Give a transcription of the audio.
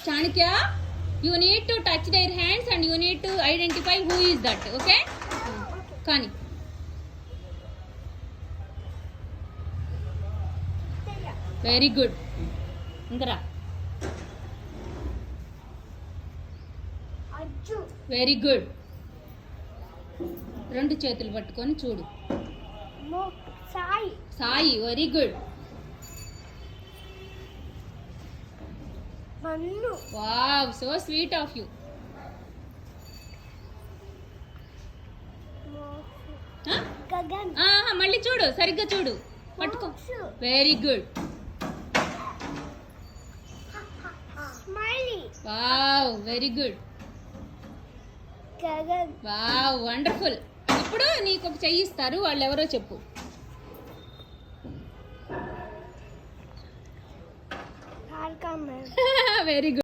Chanakya, you need to touch their hands and you need to identify who is that. Okay? Kani. Very good. Indra. Very good. రెండు చేతులు పట్టుకొని చూడు. Sai. Sai. Very good. Wow, so sweet of you. మళ్ళీ చూడు, సరిగ్గా చూడు, పట్టుకో. Very good. Wow, very good. Wow, wonderful. ఇప్పుడు నీకు ఒక చెయ్యి ఇస్తారు, వాళ్ళు ఎవరో చెప్పు. Very good.